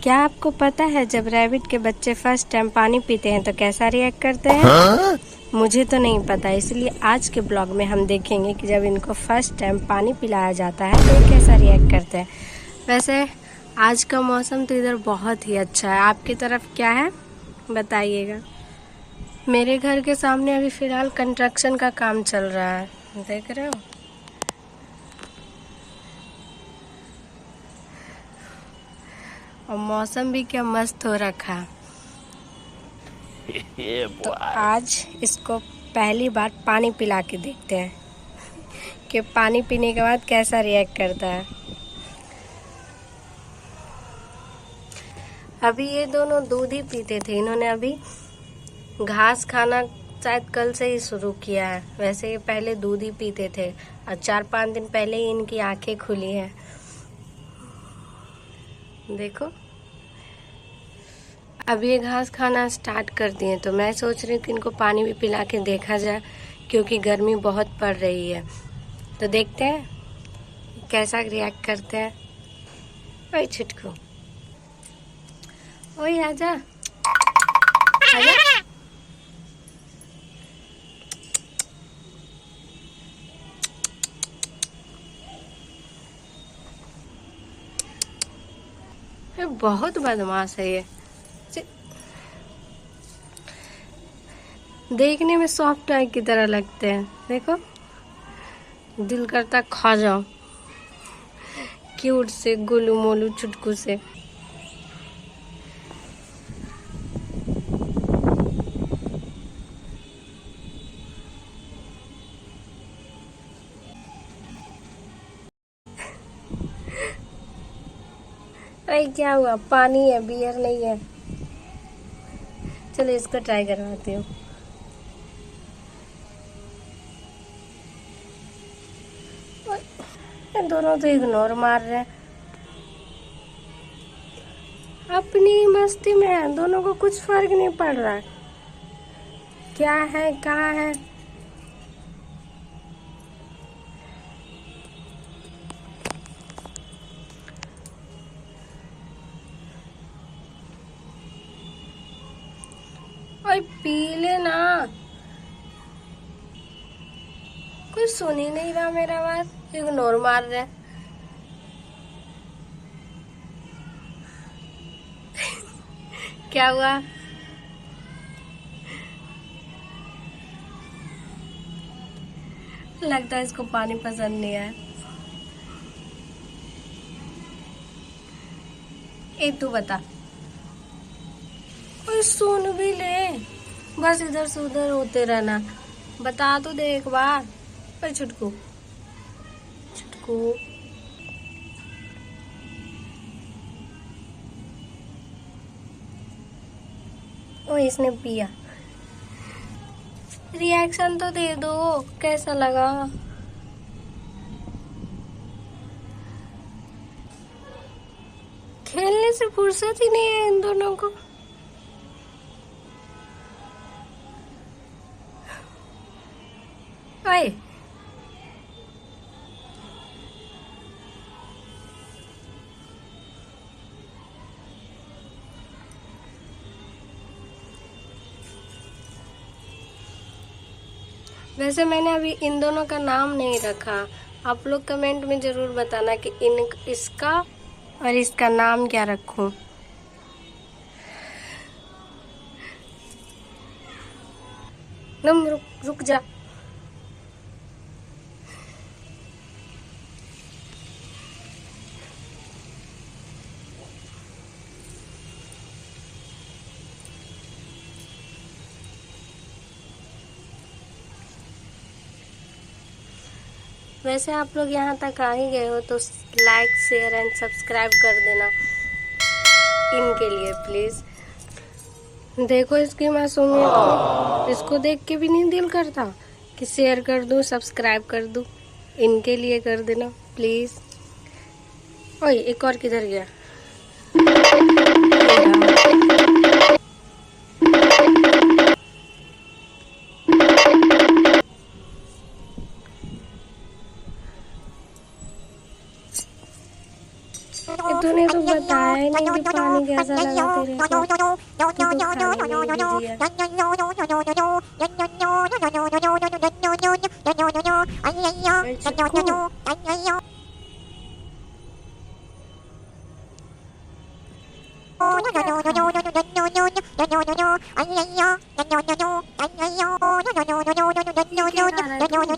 क्या आपको पता है जब रैबिट के बच्चे फर्स्ट टाइम पानी पीते हैं तो कैसा रिएक्ट करते हैं? मुझे तो नहीं पता, इसलिए आज के ब्लॉग में हम देखेंगे कि जब इनको फर्स्ट टाइम पानी पिलाया जाता है तो ये कैसा रिएक्ट करते हैं। वैसे आज का मौसम तो इधर बहुत ही अच्छा है। आपकी तरफ क्या है बताइएगा। मेरे घर के सामने अभी फिलहाल कंस्ट्रक्शन का काम चल रहा है, देख रहे हो। और मौसम भी क्या मस्त हो रखा है। तो आज इसको पहली बार पानी पिला के देखते हैं कि पानी पीने के बाद कैसा रिएक्ट करता है। अभी ये दोनों दूध ही पीते थे, इन्होंने अभी घास खाना शायद कल से ही शुरू किया है। वैसे ये पहले दूध ही पीते थे और 4-5 दिन पहले ही इनकी आंखें खुली हैं, देखो। अब ये घास खाना स्टार्ट कर दिए, तो मैं सोच रही हूँ कि इनको पानी भी पिला के देखा जाए, क्योंकि गर्मी बहुत पड़ रही है। तो देखते हैं कैसा रिएक्ट करते हैं। ओए छुटकू, ओए आजा आजा। बहुत बदमाश है ये। देखने में सॉफ्ट टॉय की तरह लगते हैं, देखो। दिल करता खा जाओ, क्यूट से गोलू मोलू चुटकू से। अरे क्या हुआ, पानी है, बियर नहीं है। चलो इसको ट्राई करवाती हूँ। दोनों तो इग्नोर मार रहे हैं, अपनी मस्ती में है। दोनों को कुछ फर्क नहीं पड़ रहा है क्या है कहाँ है। ओए पी लेना, कोई सुन ही नहीं रहा मेरा बात, इग्नोर मार रहे। क्या हुआ? लगता है इसको पानी पसंद नहीं है। ए तू बता। कोई सुन भी ले, बस इधर से उधर होते रहना। बता तो दे एक बार। ओए छुटकू छुटकू, ओ इसने पिया। रिएक्शन तो दे दो, कैसा लगा। खेलने से फुर्सत ही नहीं है इन दोनों को। ओए वैसे मैंने अभी इन दोनों का नाम नहीं रखा। आप लोग कमेंट में जरूर बताना कि इसका और इसका नाम क्या रखूं। नम रुक जा। वैसे आप लोग यहाँ तक आ ही गए हो तो लाइक शेयर एंड सब्सक्राइब कर देना इनके लिए प्लीज। देखो इसकी मासूमियत को, इसको देख के भी नहीं दिल करता कि शेयर कर दूं, सब्सक्राइब कर दूं। इनके लिए कर देना प्लीज। ओए एक और किधर गया? तूने तो बताया ही नहीं कि पानी कैसा लगा तेरे को। तू तो खा ले मेरी गुजिया। अरे चिक्कू, ये क्या खा रहा है तू?